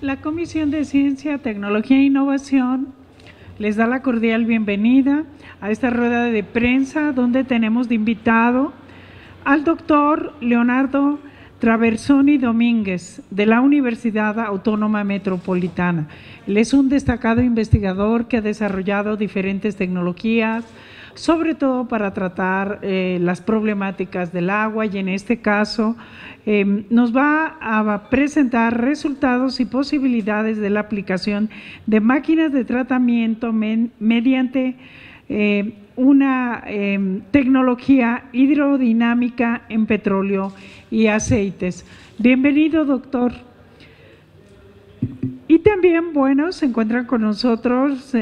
La Comisión de Ciencia, Tecnología e Innovación les da la cordial bienvenida a esta rueda de prensa donde tenemos de invitado al doctor Leonardo Traversoni Domínguez de la Universidad Autónoma Metropolitana. Él es un destacado investigador que ha desarrollado diferentes tecnologías, sobre todo para tratar las problemáticas del agua, y en este caso nos va a presentar resultados y posibilidades de la aplicación de máquinas de tratamiento mediante una tecnología hidrodinámica en petróleo y aceites. Bienvenido, doctor. Y también, bueno, se encuentra con nosotros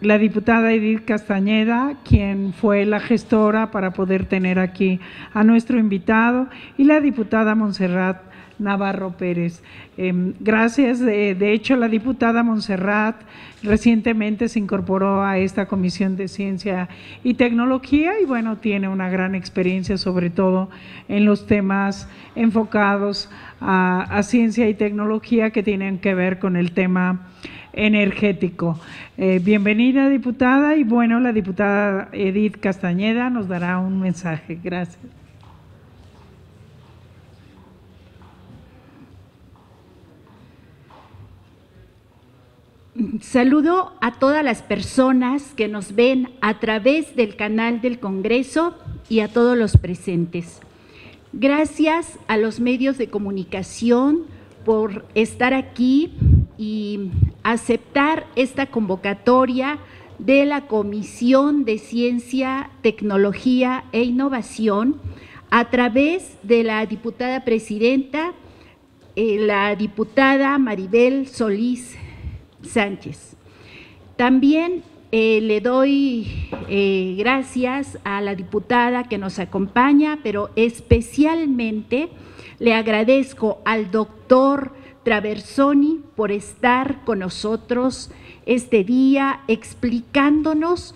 la diputada Edith Castañeda, quien fue la gestora para poder tener aquí a nuestro invitado, y la diputada Montserrat Navarro Pérez. Gracias. De hecho, la diputada Montserrat recientemente se incorporó a esta Comisión de Ciencia y Tecnología y, bueno, tiene una gran experiencia, sobre todo en los temas enfocados a ciencia y tecnología que tienen que ver con el tema energético. Bienvenida, diputada, y bueno, la diputada Edith Castañeda nos dará un mensaje. Gracias. Saludo a todas las personas que nos ven a través del canal del Congreso y a todos los presentes. Gracias a los medios de comunicación por estar aquí y aceptar esta convocatoria de la Comisión de Ciencia, Tecnología e Innovación a través de la diputada presidenta, la diputada Maribel Solís Sánchez. También le doy gracias a la diputada que nos acompaña, pero especialmente le agradezco al doctor Traversoni por estar con nosotros este día explicándonos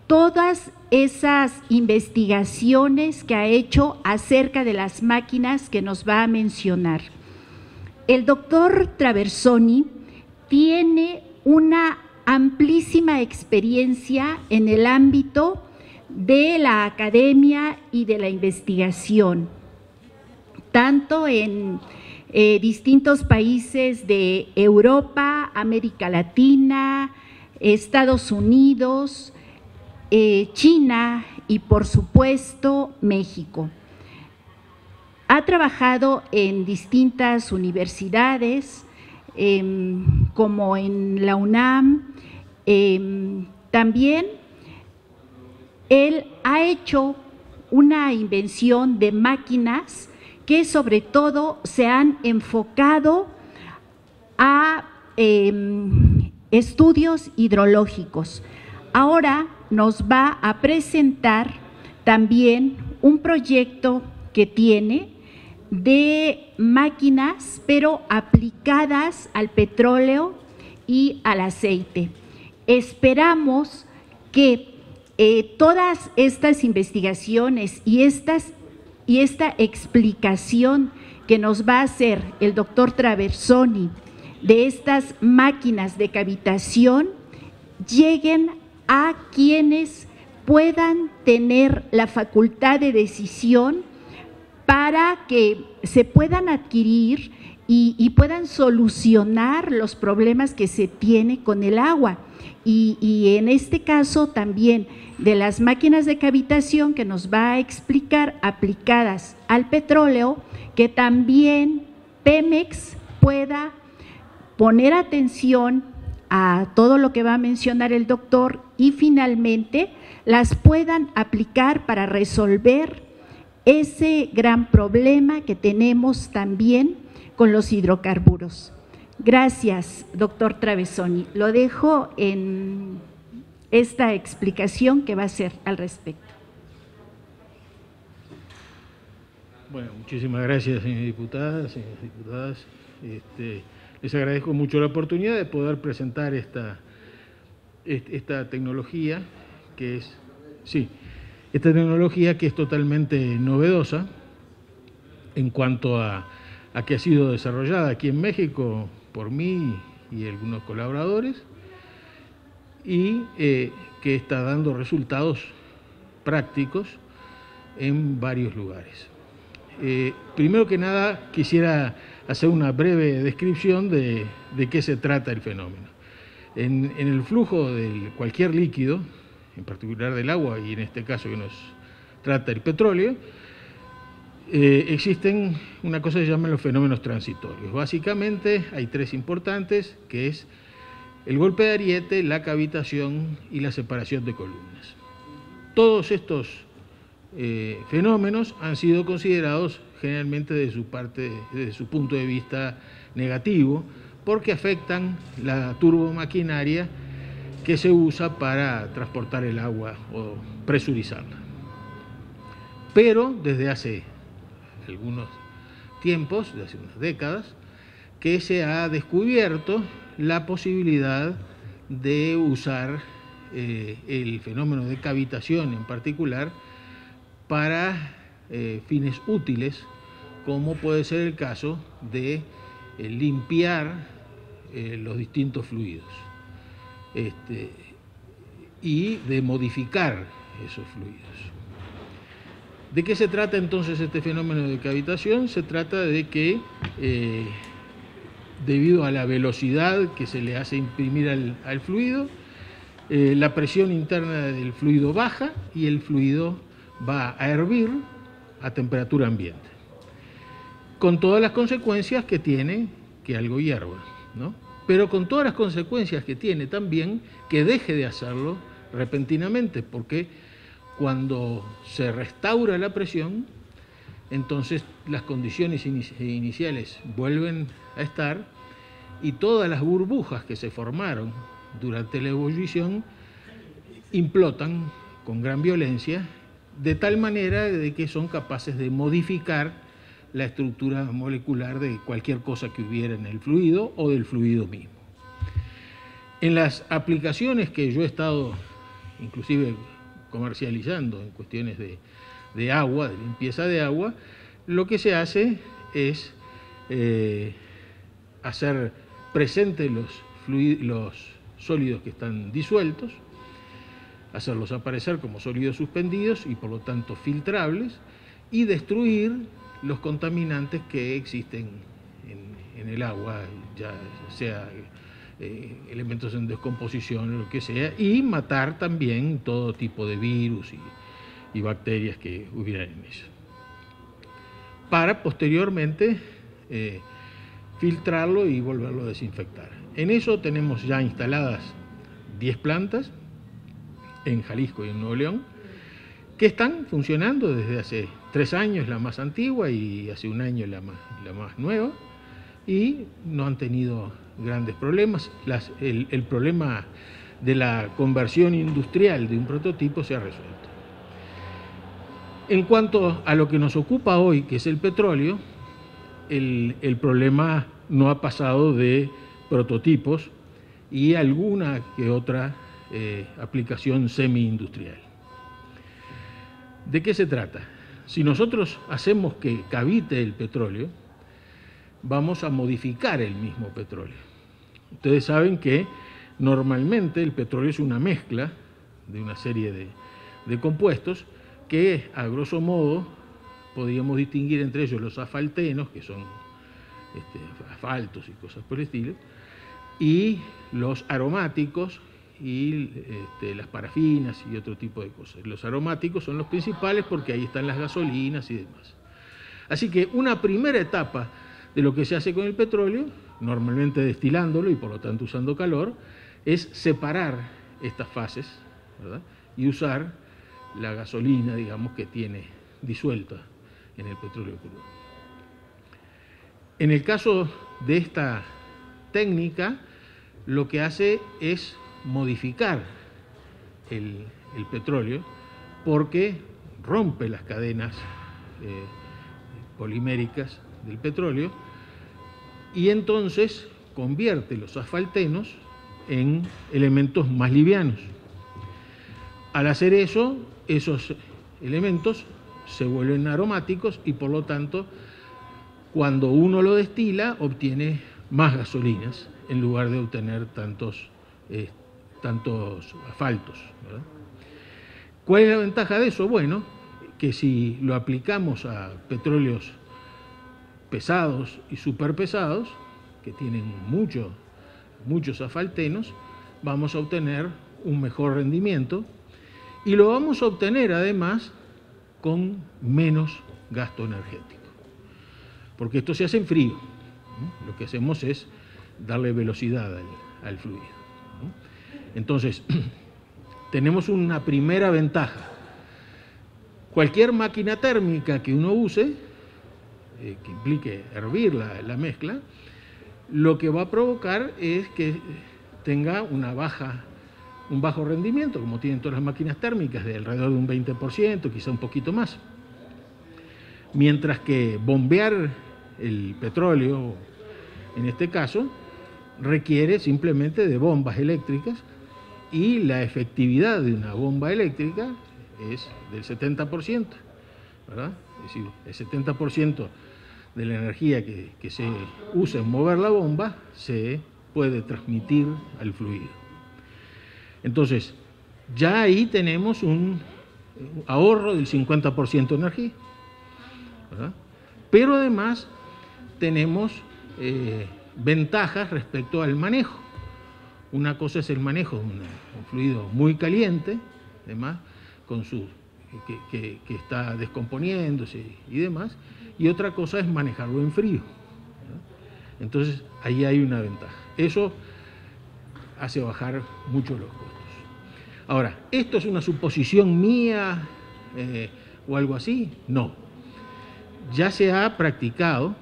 todas esas investigaciones que ha hecho acerca de las máquinas que nos va a mencionar. El doctor Traversoni tiene una amplísima experiencia en el ámbito de la academia y de la investigación, tanto en distintos países de Europa, América Latina, Estados Unidos, China y, por supuesto, México. Ha trabajado en distintas universidades, como en la UNAM. También él ha hecho una invención de máquinas que sobre todo se han enfocado a estudios hidrológicos. Ahora nos va a presentar también un proyecto que tiene de máquinas, pero aplicadas al petróleo y al aceite. Esperamos que todas estas investigaciones y esta explicación que nos va a hacer el doctor Traversoni de estas máquinas de cavitación lleguen a quienes puedan tener la facultad de decisión para que se puedan adquirir y puedan solucionar los problemas que se tiene con el agua. Y en este caso también de las máquinas de cavitación que nos va a explicar aplicadas al petróleo, que también Pemex pueda poner atención a todo lo que va a mencionar el doctor y finalmente las puedan aplicar para resolver ese gran problema que tenemos también con los hidrocarburos. Gracias, doctor Traversoni. Lo dejo en esta explicación que va a hacer al respecto. Bueno, muchísimas gracias, señoras diputadas, señores diputadas. Les agradezco mucho la oportunidad de poder presentar esta tecnología que es, esta tecnología que es totalmente novedosa en cuanto a que ha sido desarrollada aquí en México por mí y algunos colaboradores, y que está dando resultados prácticos en varios lugares. Primero que nada, quisiera hacer una breve descripción de qué se trata el fenómeno. En el flujo de cualquier líquido, en particular del agua, y en este caso que nos trata el petróleo, existen una cosa que se llaman los fenómenos transitorios. Básicamente hay tres importantes, que es el golpe de ariete, la cavitación y la separación de columnas. Todos estos fenómenos han sido considerados generalmente desde su punto de vista negativo, porque afectan la turbomaquinaria que se usa para transportar el agua o presurizarla. Pero desde hace algunos tiempos, desde hace unas décadas, que se ha descubierto la posibilidad de usar el fenómeno de cavitación en particular para fines útiles, como puede ser el caso de limpiar los distintos fluidos y de modificar esos fluidos. ¿De qué se trata entonces este fenómeno de cavitación? Se trata de que debido a la velocidad que se le hace imprimir al fluido, la presión interna del fluido baja y el fluido va a hervir a temperatura ambiente, con todas las consecuencias que tiene que algo hierva, ¿no? Pero con todas las consecuencias que tiene también que deje de hacerlo repentinamente, porque cuando se restaura la presión, entonces las condiciones iniciales vuelven a estar y todas las burbujas que se formaron durante la ebullición implotan con gran violencia, de tal manera de que son capaces de modificar la estructura molecular de cualquier cosa que hubiera en el fluido o del fluido mismo. En las aplicaciones que yo he estado inclusive comercializando en cuestiones de agua, de limpieza de agua, lo que se hace es hacer presentes los sólidos que están disueltos, hacerlos aparecer como sólidos suspendidos y por lo tanto filtrables, y destruir los contaminantes que existen en el agua, ya sea elementos en descomposición o lo que sea, y matar también todo tipo de virus y bacterias que hubieran en eso, para posteriormente filtrarlo y volverlo a desinfectar. En eso tenemos ya instaladas 10 plantas en Jalisco y en Nuevo León, que están funcionando desde hace 3 años, la más antigua, y hace 1 año la más nueva, y no han tenido grandes problemas. El problema de la conversión industrial de un prototipo se ha resuelto. En cuanto a lo que nos ocupa hoy, que es el petróleo, el problema no ha pasado de prototipos y alguna que otra aplicación semi-industrial. ¿De qué se trata? Si nosotros hacemos que cavite el petróleo, vamos a modificar el mismo petróleo. Ustedes saben que normalmente el petróleo es una mezcla de una serie de compuestos que, a grosso modo, podríamos distinguir entre ellos los asfaltenos, que son asfaltos y cosas por el estilo, y los aromáticos y las parafinas y otro tipo de cosas. Los aromáticos son los principales porque ahí están las gasolinas y demás. Así que una primera etapa de lo que se hace con el petróleo, normalmente destilándolo y por lo tanto usando calor, es separar estas fases, ¿verdad?, y usar la gasolina, digamos, que tiene disuelta en el petróleo crudo. En el caso de esta técnica, lo que hace es modificar el petróleo, porque rompe las cadenas poliméricas del petróleo y entonces convierte los asfaltenos en elementos más livianos. Al hacer eso, esos elementos se vuelven aromáticos y por lo tanto, cuando uno lo destila, obtiene más gasolinas en lugar de obtener tantos asfaltos, ¿verdad? ¿Cuál es la ventaja de eso? Bueno, que si lo aplicamos a petróleos pesados y superpesados, que tienen muchos asfaltenos, vamos a obtener un mejor rendimiento y lo vamos a obtener además con menos gasto energético, porque esto se hace en frío, ¿no? Lo que hacemos es darle velocidad al fluido, ¿no? Entonces, tenemos una primera ventaja. Cualquier máquina térmica que uno use, que implique hervir la mezcla, lo que va a provocar es que tenga un bajo rendimiento, como tienen todas las máquinas térmicas, de alrededor de un 20%, quizá un poquito más. Mientras que bombear el petróleo, en este caso, requiere simplemente de bombas eléctricas, y la efectividad de una bomba eléctrica es del 70%, ¿verdad? Es decir, el 70% de la energía que se usa en mover la bomba se puede transmitir al fluido. Entonces, ya ahí tenemos un ahorro del 50% de energía, ¿verdad? Pero además tenemos ventajas respecto al manejo. Una cosa es el manejo de un fluido muy caliente, además, que está descomponiéndose y demás, y otra cosa es manejarlo en frío, ¿no? Entonces, ahí hay una ventaja. Eso hace bajar mucho los costos. Ahora, ¿esto es una suposición mía o algo así? No. Ya se ha practicado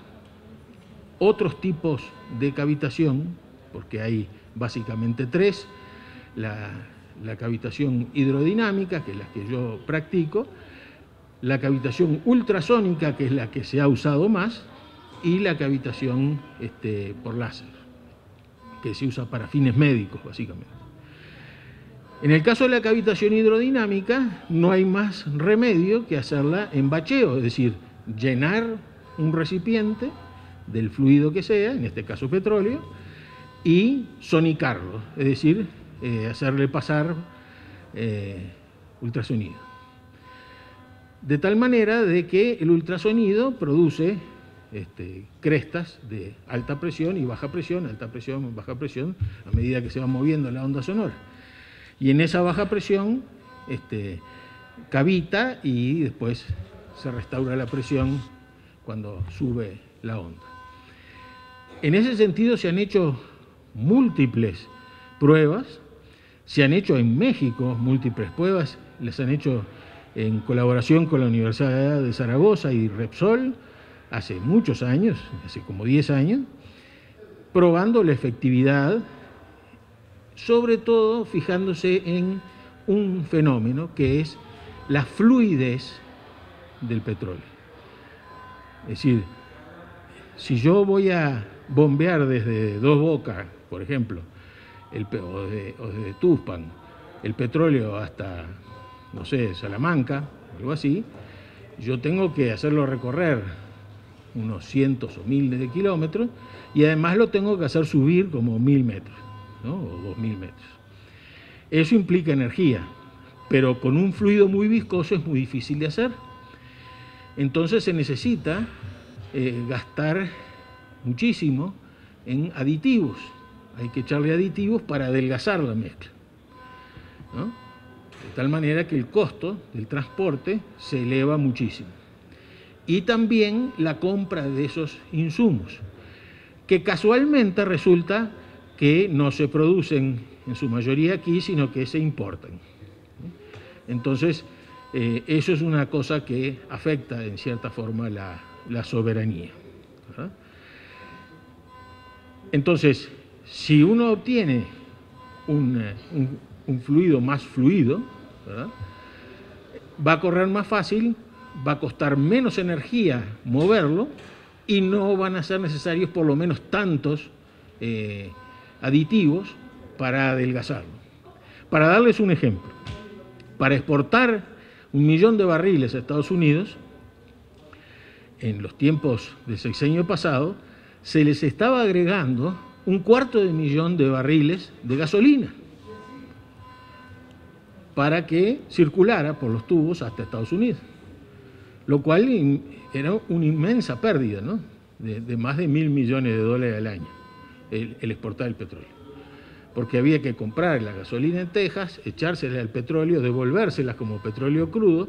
otros tipos de cavitación, porque hay básicamente tres: la cavitación hidrodinámica, que es la que yo practico, la cavitación ultrasónica, que es la que se ha usado más, y la cavitación por láser, que se usa para fines médicos, básicamente. En el caso de la cavitación hidrodinámica, no hay más remedio que hacerla en bacheo, es decir, llenar un recipiente del fluido que sea, en este caso petróleo, y sonicarlo, es decir, hacerle pasar ultrasonido. De tal manera de que el ultrasonido produce crestas de alta presión y baja presión, baja presión, a medida que se va moviendo la onda sonora. Y en esa baja presión cavita y después se restaura la presión cuando sube la onda. En ese sentido se han hecho múltiples pruebas, se han hecho en México múltiples pruebas, las han hecho en colaboración con la Universidad de Zaragoza y Repsol hace muchos años, hace como 10 años, probando la efectividad, sobre todo fijándose en un fenómeno que es la fluidez del petróleo. Es decir, si yo voy a bombear desde Dos Bocas, por ejemplo, o desde Tuxpan, el petróleo hasta, no sé, Salamanca, algo así, yo tengo que hacerlo recorrer unos cientos o miles de kilómetros y además lo tengo que hacer subir como 1000 metros, ¿no? O 2000 metros. Eso implica energía, pero con un fluido muy viscoso es muy difícil de hacer. Entonces se necesita gastar muchísimo en aditivos. Hay que echarle aditivos para adelgazar la mezcla, ¿no? De tal manera que el costo del transporte se eleva muchísimo. Y también la compra de esos insumos, que casualmente resulta que no se producen en su mayoría aquí, sino que se importan. Entonces, eso es una cosa que afecta en cierta forma la soberanía, ¿verdad? Entonces, si uno obtiene un fluido más fluido, ¿verdad?, va a correr más fácil, va a costar menos energía moverlo y no van a ser necesarios por lo menos tantos aditivos para adelgazarlo. Para darles un ejemplo, para exportar 1 millón de barriles a Estados Unidos, en los tiempos del sexenio pasado, se les estaba agregando 250.000 de barriles de gasolina para que circulara por los tubos hasta Estados Unidos, lo cual era una inmensa pérdida, ¿no? de más de $1.000 millones al año, el exportar el petróleo. Porque había que comprar la gasolina en Texas, echársela al petróleo, devolvérselas como petróleo crudo,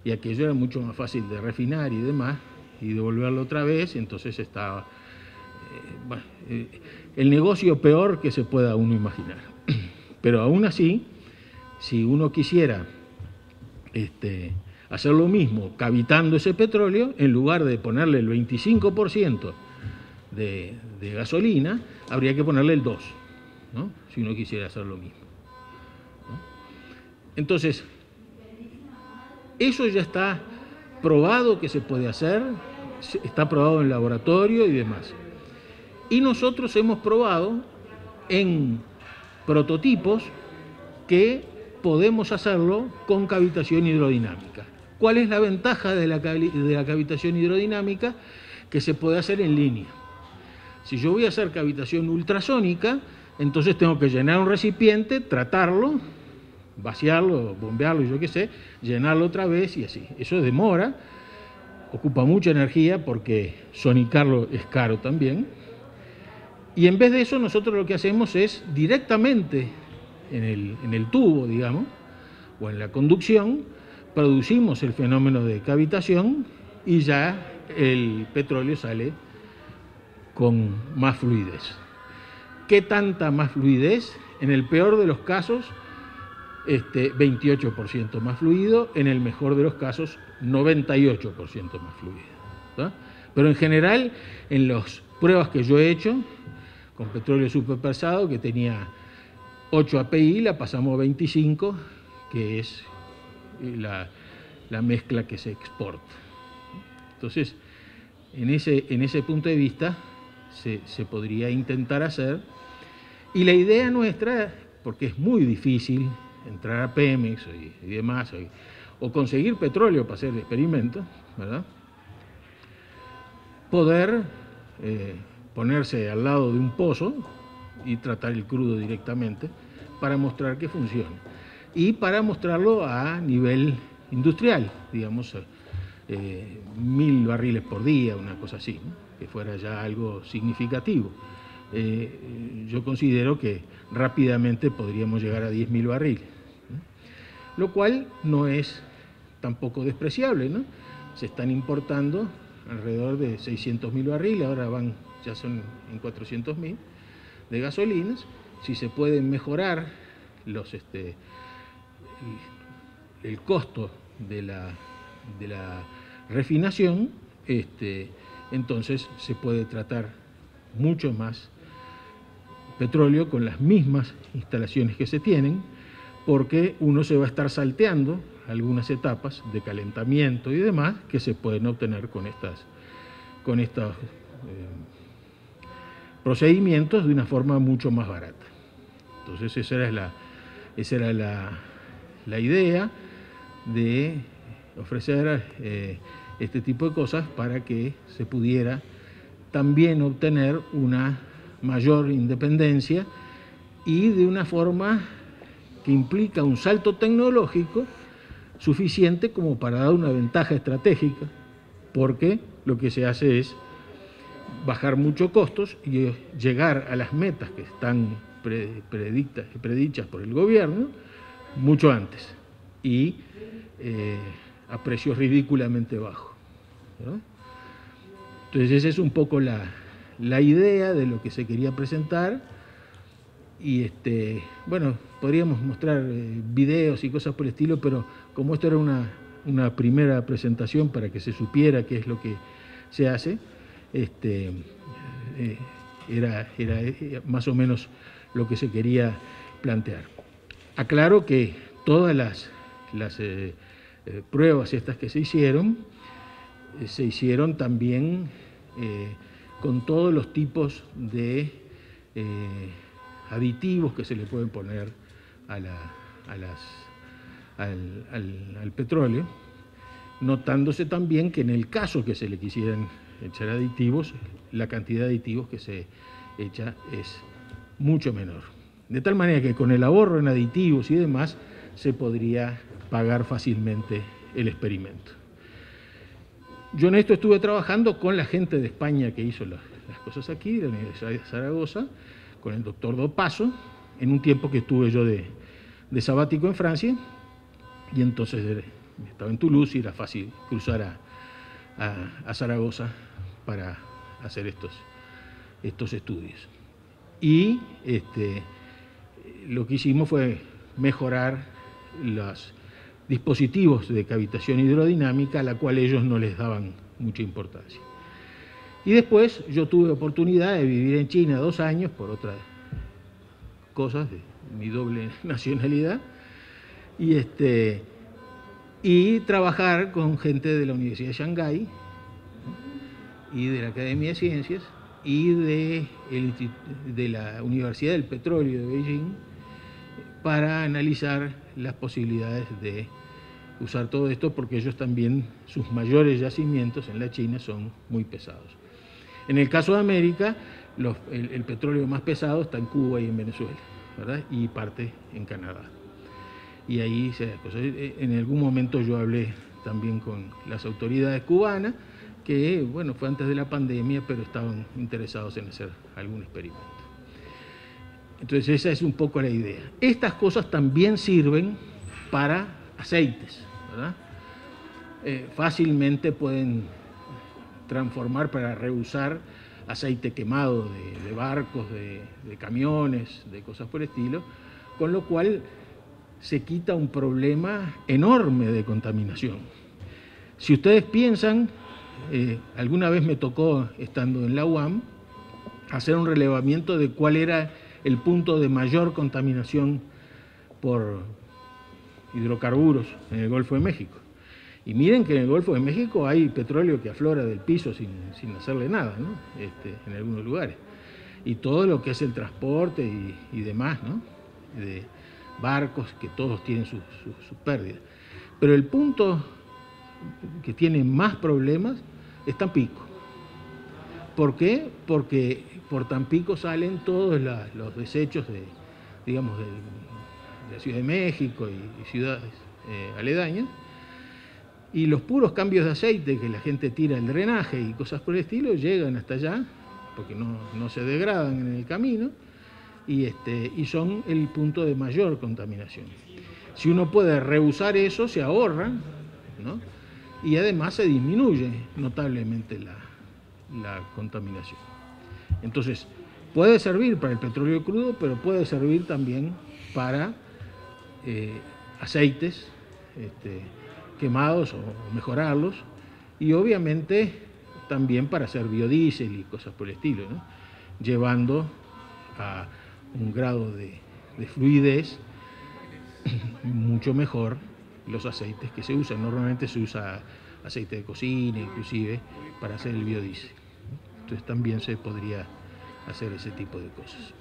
y aquello era mucho más fácil de refinar y demás, y devolverlo otra vez, y entonces estaba el negocio peor que se pueda uno imaginar. Pero aún así, si uno quisiera hacer lo mismo cavitando ese petróleo, en lugar de ponerle el 25% de gasolina, habría que ponerle el 2%, ¿no? Si uno quisiera hacer lo mismo, ¿no? Entonces, eso ya está probado que se puede hacer, está probado en laboratorio y demás. Y nosotros hemos probado en prototipos que podemos hacerlo con cavitación hidrodinámica. ¿Cuál es la ventaja de la cavitación hidrodinámica? Que se puede hacer en línea. Si yo voy a hacer cavitación ultrasónica, entonces tengo que llenar un recipiente, tratarlo, vaciarlo, bombearlo, yo qué sé, llenarlo otra vez y así. Eso demora, ocupa mucha energía porque sonicarlo es caro también. Y en vez de eso, nosotros lo que hacemos es directamente en el tubo, digamos, o en la conducción, producimos el fenómeno de cavitación y ya el petróleo sale con más fluidez. ¿Qué tanta más fluidez? En el peor de los casos, 28% más fluido, en el mejor de los casos, 98% más fluido, ¿tá? Pero en general, en las pruebas que yo he hecho, con petróleo superpesado, que tenía 8 API, la pasamos a 25, que es la mezcla que se exporta. Entonces, en ese punto de vista, se podría intentar hacer. Y la idea nuestra, porque es muy difícil entrar a Pemex y demás, o conseguir petróleo para hacer experimentos, ¿verdad? Poder ponerse al lado de un pozo y tratar el crudo directamente para mostrar que funciona. Y para mostrarlo a nivel industrial, digamos, 1.000 barriles por día, una cosa así, ¿no? Que fuera ya algo significativo. Yo considero que rápidamente podríamos llegar a 10.000 barriles, ¿no? Lo cual no es tampoco despreciable, ¿no? Se están importando alrededor de 600.000 barriles, ahora ya son en 400.000 de gasolinas. Si se pueden mejorar el costo de la refinación, entonces se puede tratar mucho más petróleo con las mismas instalaciones que se tienen, porque uno se va a estar salteando algunas etapas de calentamiento y demás que se pueden obtener con estos procedimientos de una forma mucho más barata. Entonces esa era la idea de ofrecer este tipo de cosas para que se pudiera también obtener una mayor independencia y de una forma que implica un salto tecnológico suficiente como para dar una ventaja estratégica, porque lo que se hace es bajar muchos costos y llegar a las metas que están predichas por el gobierno mucho antes y a precios ridículamente bajos, ¿no? Entonces esa es un poco la idea de lo que se quería presentar y bueno, podríamos mostrar videos y cosas por el estilo, pero como esto era una primera presentación para que se supiera qué es lo que se hace, era más o menos lo que se quería plantear. Aclaro que todas las pruebas estas que se hicieron también con todos los tipos de aditivos que se le pueden poner al petróleo, notándose también que en el caso que se le quisieran echar aditivos, la cantidad de aditivos que se echa es mucho menor. De tal manera que con el ahorro en aditivos y demás se podría pagar fácilmente el experimento. Yo en esto estuve trabajando con la gente de España que hizo las cosas aquí, de la Universidad de Zaragoza, con el doctor Dopazo, en un tiempo que estuve yo de sabático en Francia, y entonces estaba en Toulouse y era fácil cruzar a Zaragoza para hacer estos estudios. Y lo que hicimos fue mejorar los dispositivos de cavitación hidrodinámica, a la cual ellos no les daban mucha importancia. Y después yo tuve oportunidad de vivir en China 2 años por otras cosas de mi doble nacionalidad, y trabajar con gente de la Universidad de Shanghái y de la Academia de Ciencias y de la Universidad del Petróleo de Beijing para analizar las posibilidades de usar todo esto, porque ellos también, sus mayores yacimientos en la China son muy pesados. En el caso de América, el petróleo más pesado está en Cuba y en Venezuela, ¿verdad? Y parte en Canadá. Y ahí en algún momento yo hablé también con las autoridades cubanas, que bueno, fue antes de la pandemia, pero estaban interesados en hacer algún experimento. Entonces esa es un poco la idea. Estas cosas también sirven para aceites, ¿verdad? Fácilmente pueden transformar para reusar aceite quemado de barcos, de camiones, de cosas por el estilo, con lo cual se quita un problema enorme de contaminación. Si ustedes piensan, alguna vez me tocó, estando en la UAM, hacer un relevamiento de cuál era el punto de mayor contaminación por hidrocarburos en el Golfo de México. Y miren que en el Golfo de México hay petróleo que aflora del piso sin hacerle nada, ¿no? En algunos lugares. Y todo lo que es el transporte y demás, ¿no? De barcos, que todos tienen sus pérdidas. Pero el punto que tiene más problemas es Tampico. ¿Por qué? Porque por Tampico salen todos los desechos de la Ciudad de México y ciudades aledañas, y los puros cambios de aceite que la gente tira el drenaje y cosas por el estilo llegan hasta allá, porque no se degradan en el camino, y son el punto de mayor contaminación. Si uno puede reusar eso, se ahorra, ¿no? Y además se disminuye notablemente la contaminación. Entonces, puede servir para el petróleo crudo, pero puede servir también para aceites quemados o mejorarlos, y obviamente también para hacer biodiesel y cosas por el estilo, ¿no? Llevando a un grado de fluidez mucho mejor los aceites que se usan. Normalmente se usa aceite de cocina, inclusive, para hacer el biodiesel. Entonces también se podría hacer ese tipo de cosas.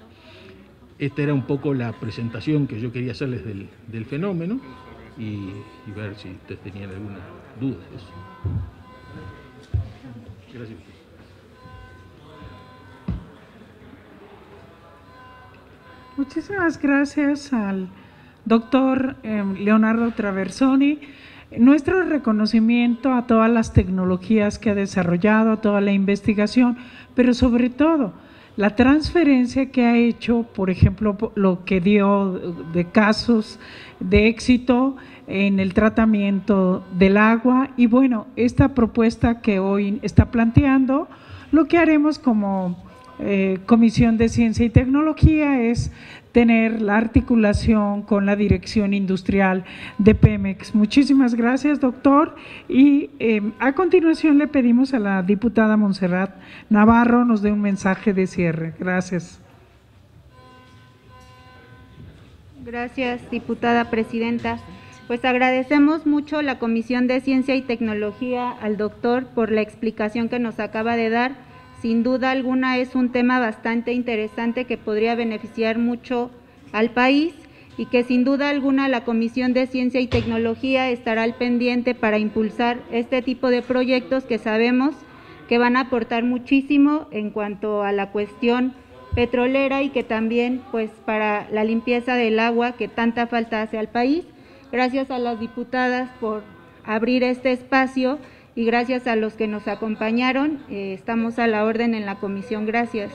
Esta era un poco la presentación que yo quería hacerles del fenómeno, y ver si ustedes tenían alguna duda de eso. Gracias. Muchísimas gracias al doctor Leonardo Traversoni. Nuestro reconocimiento a todas las tecnologías que ha desarrollado, a toda la investigación, pero sobre todo la transferencia que ha hecho, por ejemplo, lo que dio de casos de éxito en el tratamiento del agua. Y bueno, esta propuesta que hoy está planteando, lo que haremos como Comisión de Ciencia y Tecnología es tener la articulación con la Dirección Industrial de Pemex. Muchísimas gracias, doctor. Y a continuación le pedimos a la diputada Montserrat Navarro nos dé un mensaje de cierre. Gracias. Gracias, diputada presidenta. Pues agradecemos mucho la Comisión de Ciencia y Tecnología al doctor por la explicación que nos acaba de dar. Sin duda alguna es un tema bastante interesante que podría beneficiar mucho al país, y que sin duda alguna la Comisión de Ciencia y Tecnología estará al pendiente para impulsar este tipo de proyectos que sabemos que van a aportar muchísimo en cuanto a la cuestión petrolera y que también pues para la limpieza del agua que tanta falta hace al país. Gracias a las diputadas por abrir este espacio y gracias a los que nos acompañaron. Estamos a la orden en la comisión. Gracias.